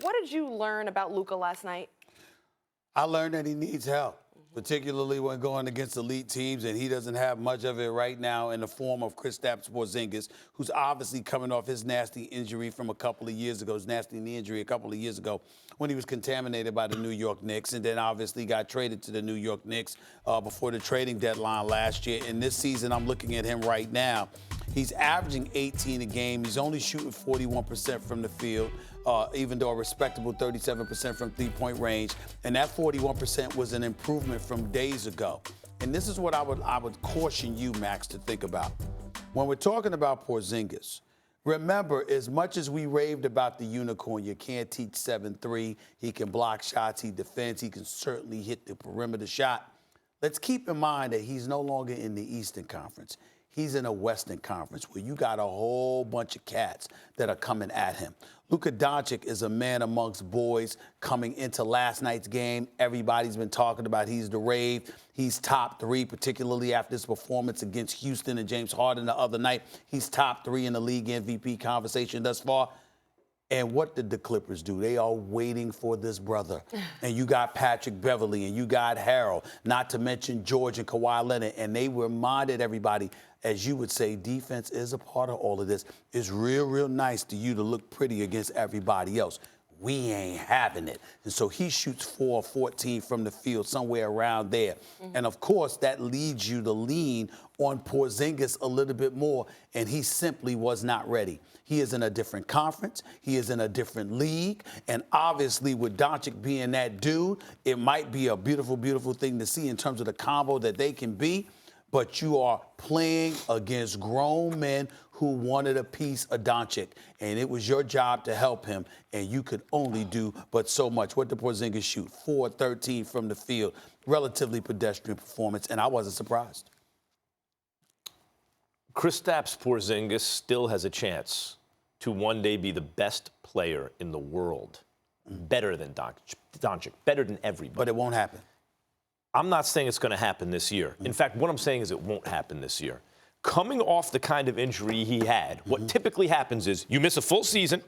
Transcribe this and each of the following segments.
What did you learn about Luka last night? I learned that he needs help, particularly when going against elite teams, and he doesn't have much of it right now in the form of Kristaps Porzingis, who's obviously coming off his nasty injury from a couple of years ago, his nasty knee injury a couple of years ago when he was contaminated by the New York Knicks, and then obviously got traded to the New York Knicks before the trading deadline last year. And this season, I'm looking at him right now. He's averaging 18 a game. He's only shooting 41% from the field, even though a respectable 37% from three-point range. And that 41% was an improvement from days ago. And this is what I would caution you, Max, to think about. When we're talking about Porzingis, remember, as much as we raved about the unicorn, you can't teach 7-3. He can block shots. He defends. He can certainly hit the perimeter shot. Let's keep in mind that he's no longer in the Eastern Conference. He's in a Western Conference where you got a whole bunch of cats that are coming at him. Luka Doncic is a man amongst boys coming into last night's game. Everybody's been talking about he's the rave. He's top 3, particularly after his performance against Houston and James Harden the other night. He's top 3 in the league MVP conversation thus far. And what did the Clippers do? They are waiting for this brother. And you got Patrick Beverley and you got Harold, not to mention George and Kawhi Leonard. And they reminded everybody, as you would say, defense is a part of all of this. It's real, real nice to you to look pretty against everybody else. We ain't having it. And so he shoots 4 of 14 from the field, somewhere around there. And, of course, that leads you to lean on Porzingis a little bit more, and he simply was not ready. He is in a different conference. He is in a different league. And, obviously, with Doncic being that dude, it might be a beautiful, beautiful thing to see in terms of the combo that they can be. But you are playing against grown men who wanted a piece of Doncic, and it was your job to help him, and you could only do but so much. What did Porzingis shoot? 4-13 from the field. Relatively pedestrian performance, and I wasn't surprised. Kristaps Porzingis still has a chance to one day be the best player in the world. Better than Doncic, better than everybody. But it won't happen. I'm not saying it's going to happen this year. In fact, what I'm saying is it won't happen this year. Coming off the kind of injury he had, what typically happens is you miss a full season,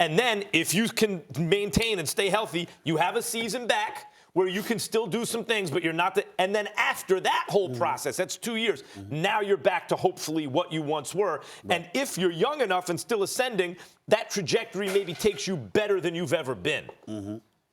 and then if you can maintain and stay healthy, you have a season back where you can still do some things, but you're not and then after that whole process, that's 2 years, now you're back to hopefully what you once were. Right. And if you're young enough and still ascending, that trajectory maybe takes you better than you've ever been.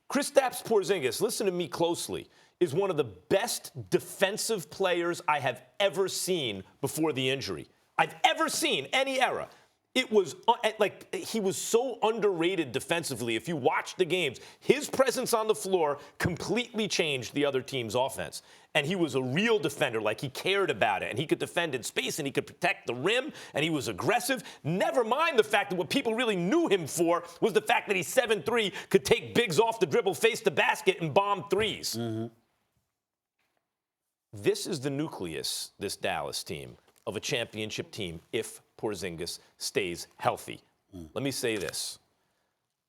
Kristaps Porzingis, listen to me closely, is one of the best defensive players I have ever seen before the injury. I've ever seen any era. It was like he was so underrated defensively. If you watch the games, his presence on the floor completely changed the other team's offense. And he was a real defender, like he cared about it. And he could defend in space, and he could protect the rim, and he was aggressive. Never mind the fact that what people really knew him for was the fact that he's 7'3", could take bigs off the dribble, face the basket, and bomb threes. This is the nucleus, this Dallas team, of a championship team if Porzingis stays healthy. Let me say this.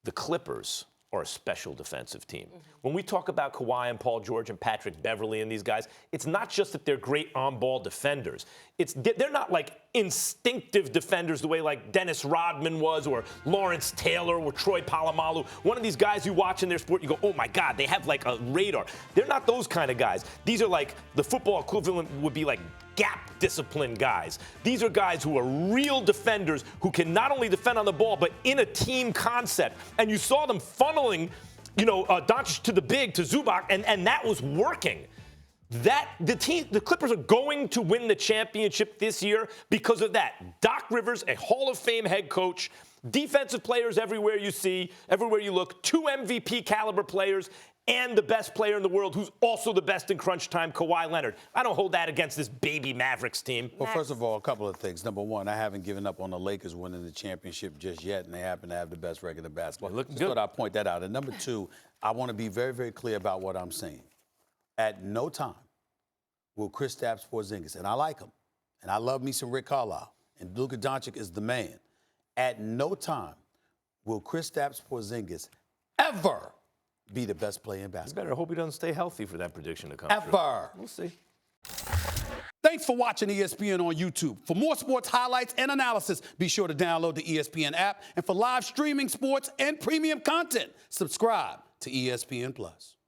The Clippers are a special defensive team. When we talk about Kawhi and Paul George and Patrick Beverley and these guys, it's not just that they're great on-ball defenders. They're not like instinctive defenders the way like Dennis Rodman was or Lawrence Taylor or Troy Polamalu. One of these guys you watch in their sport, you go, oh my God, they have like a radar. They're not those kind of guys. These are like, the football equivalent would be like gap discipline guys. These are guys who are real defenders who can not only defend on the ball, but in a team concept. And you saw them funneling, Doncic to the big, to Zubac, and that was working. The Clippers are going to win the championship this year because of that. Doc Rivers, a Hall of Fame head coach, defensive players everywhere you see, everywhere you look, 2 MVP caliber players, and the best player in the world who's also the best in crunch time, Kawhi Leonard. I don't hold that against this baby Mavericks team. Well, first of all, a couple of things. Number one, I haven't given up on the Lakers winning the championship just yet, and they happen to have the best record in basketball. Just thought I'd point that out. And number two, I want to be very, very clear about what I'm saying. At no time will Kristaps Porzingis, and I like him, and I love me some Rick Carlisle, and Luka Doncic is the man. At no time will Kristaps Porzingis ever be the best player in basketball. You better hope he doesn't stay healthy for that prediction to come true. We'll see. Thanks for watching ESPN on YouTube. For more sports highlights and analysis, be sure to download the ESPN app. And for live streaming sports and premium content, subscribe to ESPN+.